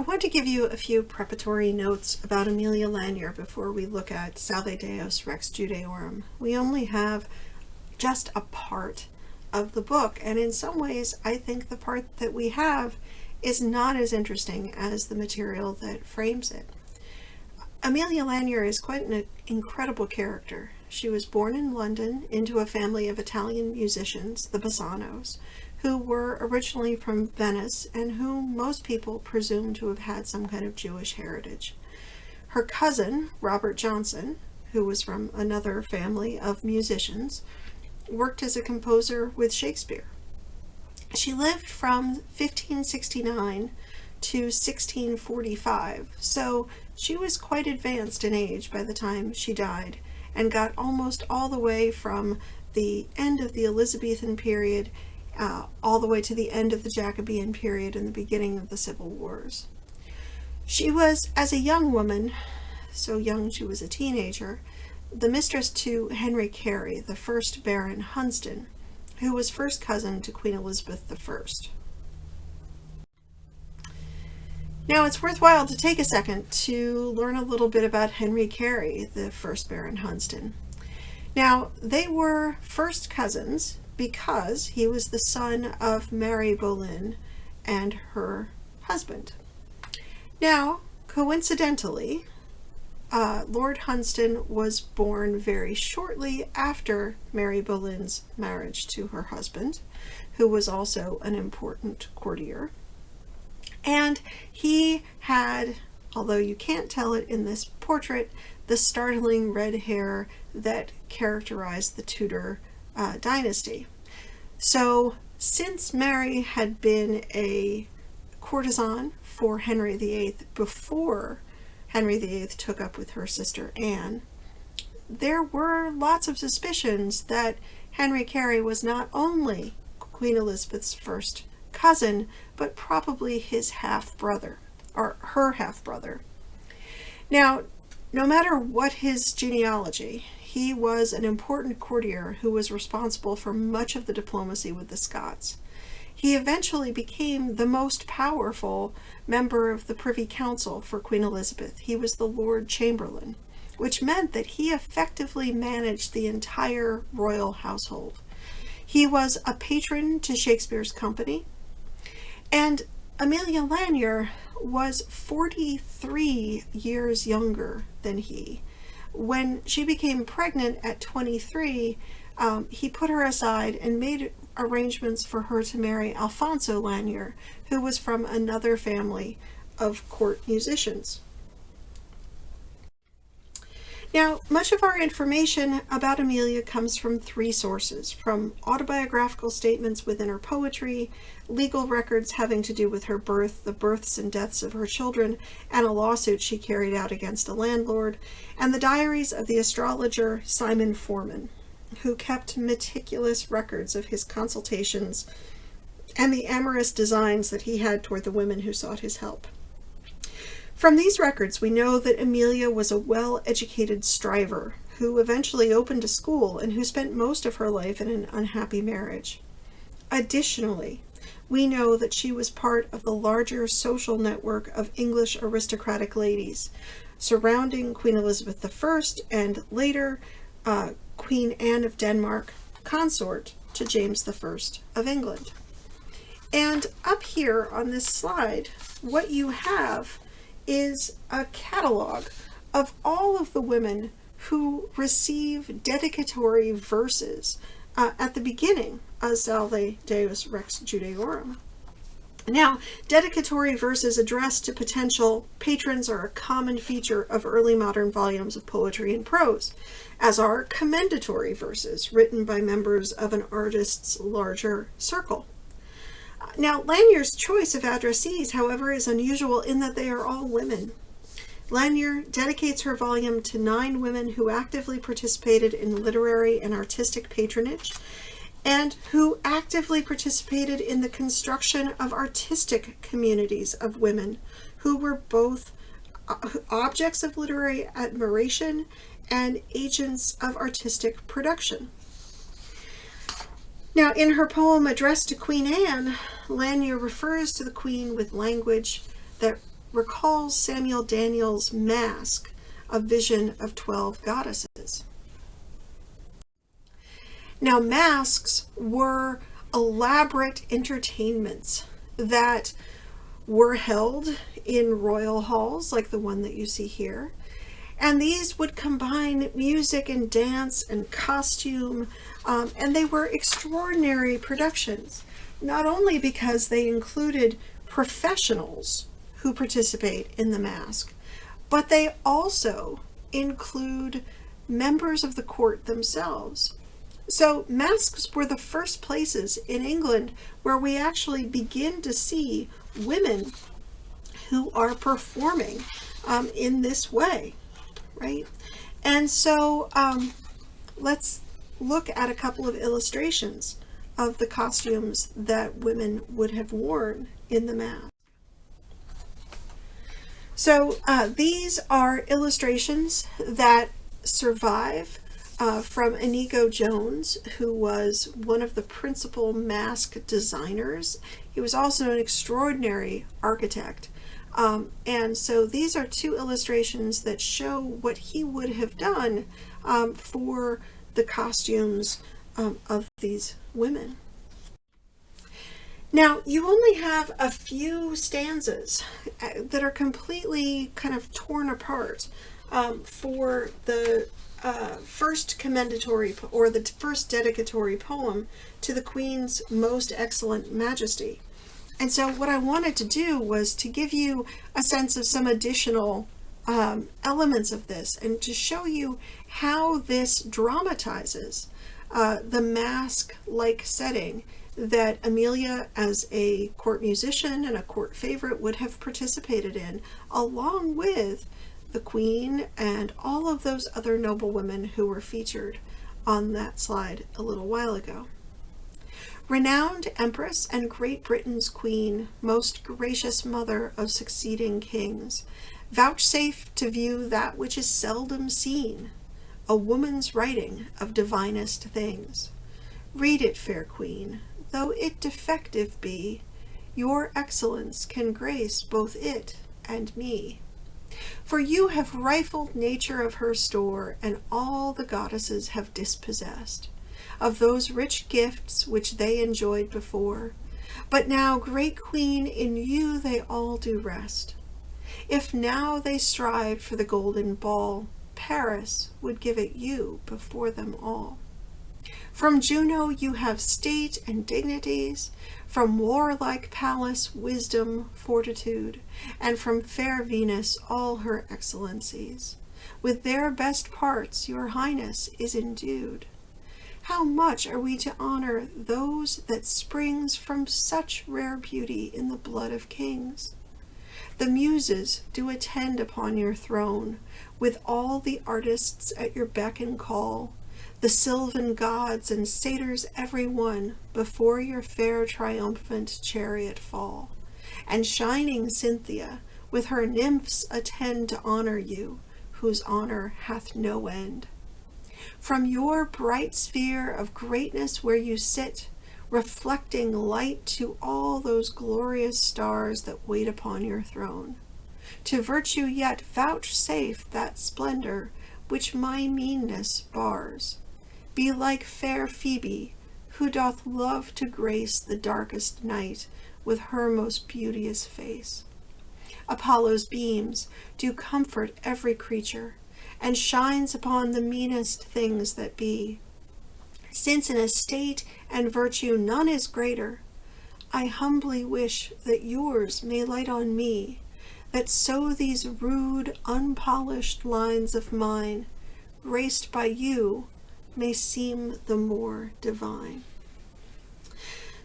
I want to give you a few preparatory notes about Æmilia Lanyer before we look at Salve, Deus, Rex Judæorum. We only have just a part of the book, and in some ways I think the part that we have is not as interesting as the material that frames it. Æmilia Lanyer is quite an incredible character. She was born in London into a family of Italian musicians, the Bassanos, who were originally from Venice and whom most people presume to have had some kind of Jewish heritage. Her cousin, Robert Johnson, who was from another family of musicians, worked as a composer with Shakespeare. She lived from 1569 to 1645, so she was quite advanced in age by the time she died, and got almost all the way from the end of the Elizabethan period all the way to the end of the Jacobean period and the beginning of the Civil Wars. She was, as a young woman, so young she was a teenager, the mistress to Henry Carey, the first Baron Hunsdon, who was first cousin to Queen Elizabeth I. Now it's worthwhile to take a second to learn a little bit about Henry Carey, the first Baron Hunsdon. Now, they were first cousins because he was the son of Mary Boleyn and her husband. Now, coincidentally, Lord Hunsdon was born very shortly after Mary Boleyn's marriage to her husband, who was also an important courtier. And he had, although you can't tell it in this portrait, the startling red hair that characterized the Tudor dynasty. So, since Mary had been a courtesan for Henry VIII before Henry VIII took up with her sister Anne, there were lots of suspicions that Henry Carey was not only Queen Elizabeth's first cousin, but probably his half-brother, or her half-brother. Now, no matter what his genealogy, he was an important courtier who was responsible for much of the diplomacy with the Scots. He eventually became the most powerful member of the Privy Council for Queen Elizabeth. He was the Lord Chamberlain, which meant that he effectively managed the entire royal household. He was a patron to Shakespeare's company, and Æmilia Lanyer was 43 years younger than he. When she became pregnant at 23, he put her aside and made arrangements for her to marry Alfonso Lanyer, who was from another family of court musicians. Now, much of our information about Æmilia comes from three sources: from autobiographical statements within her poetry, legal records having to do with her birth, the births and deaths of her children, and a lawsuit she carried out against a landlord, and the diaries of the astrologer Simon Forman, who kept meticulous records of his consultations and the amorous designs that he had toward the women who sought his help. From these records, we know that Æmilia was a well-educated striver who eventually opened a school and who spent most of her life in an unhappy marriage. Additionally, we know that she was part of the larger social network of English aristocratic ladies surrounding Queen Elizabeth I and later Queen Anne of Denmark, consort to James I of England. And up here on this slide, what you have is a catalog of all of the women who receive dedicatory verses at the beginning of Salve, Deus, Rex Judæorum. Now, dedicatory verses addressed to potential patrons are a common feature of early modern volumes of poetry and prose, as are commendatory verses written by members of an artist's larger circle. Now, Lanyer's choice of addressees, however, is unusual in that they are all women. Lanyer dedicates her volume to 9 women who actively participated in literary and artistic patronage, and who actively participated in the construction of artistic communities of women who were both objects of literary admiration and agents of artistic production. Now, in her poem addressed to Queen Anne, Lanyer refers to the Queen with language that recalls Samuel Daniels' Masque, a vision of 12 goddesses. Now, masques were elaborate entertainments that were held in royal halls, like the one that you see here. And these would combine music and dance and costume, and they were extraordinary productions, not only because they included professionals who participate in the masque, but they also include members of the court themselves. So masques were the first places in England where we actually begin to see women who are performing in this way, right? And so let's look at a couple of illustrations of the costumes that women would have worn in the masque. So these are illustrations that survive from Inigo Jones, who was one of the principal masque designers. He was also an extraordinary architect. And so these are two illustrations that show what he would have done for the costumes of these women. Now, you only have a few stanzas that are completely kind of torn apart for the first commendatory or the first dedicatory poem to the Queen's Most Excellent Majesty. And so what I wanted to do was to give you a sense of some additional elements of this and to show you how this dramatizes the masque-like setting that Æmilia, as a court musician and a court favorite, would have participated in, along with the Queen and all of those other noblewomen who were featured on that slide a little while ago. Renowned Empress and Great Britain's Queen, most gracious mother of succeeding kings, vouchsafe to view that which is seldom seen, a woman's writing of divinest things. Read it, fair Queen, though it defective be, your excellence can grace both it and me. For you have rifled nature of her store, and all the goddesses have dispossessed of those rich gifts which they enjoyed before. But now, great Queen, in you they all do rest. If now they strived for the golden ball, Paris would give it you before them all. From Juno you have state and dignities, from warlike Pallas wisdom, fortitude, and from fair Venus all her excellencies. With their best parts your highness is endued. How much are we to honor those that springs from such rare beauty in the blood of kings? The Muses do attend upon your throne, with all the artists at your beck and call, the sylvan gods and satyrs every one before your fair triumphant chariot fall, and shining Cynthia with her nymphs attend to honor you, whose honor hath no end. From your bright sphere of greatness where you sit, reflecting light to all those glorious stars that wait upon your throne, to virtue yet vouchsafe that splendor which my meanness bars. Be like fair Phoebe, who doth love to grace the darkest night with her most beauteous face. Apollo's beams do comfort every creature, and shines upon the meanest things that be. Since in estate and virtue none is greater, I humbly wish that yours may light on me, that so these rude, unpolished lines of mine, graced by you, may seem the more divine.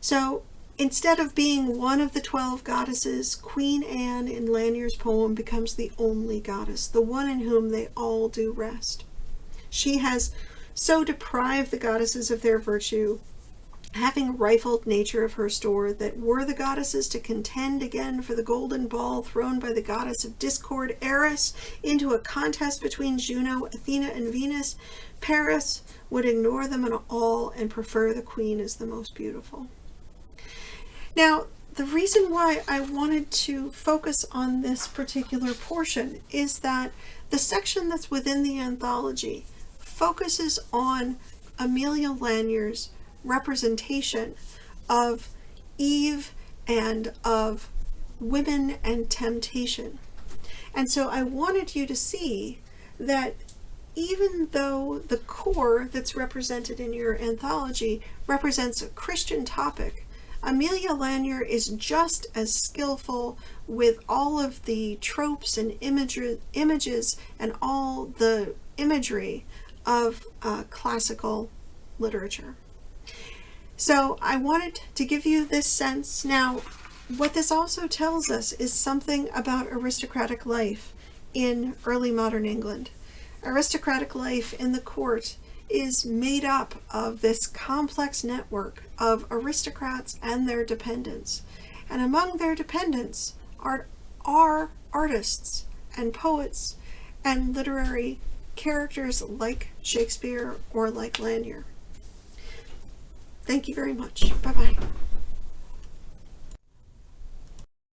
So instead of being one of the 12 goddesses, Queen Anne in Lanyer's poem becomes the only goddess, the one in whom they all do rest. She has so deprived the goddesses of their virtue, having rifled nature of her store, that were the goddesses to contend again for the golden ball thrown by the goddess of discord, Eris, into a contest between Juno, Athena, and Venus, Paris would ignore them all and prefer the Queen as the most beautiful. Now, the reason why I wanted to focus on this particular portion is that the section that's within the anthology focuses on Æmilia Lanyer's representation of Eve and of women and temptation. And so I wanted you to see that even though the core that's represented in your anthology represents a Christian topic, Æmilia Lanyer is just as skillful with all of the tropes and images and all the imagery of classical literature. So I wanted to give you this sense. Now, what this also tells us is something about aristocratic life in early modern England. Aristocratic life in the court is made up of this complex network of aristocrats and their dependents. And among their dependents are artists and poets and literary characters like Shakespeare or like Lanyer. Thank you very much. Bye-bye.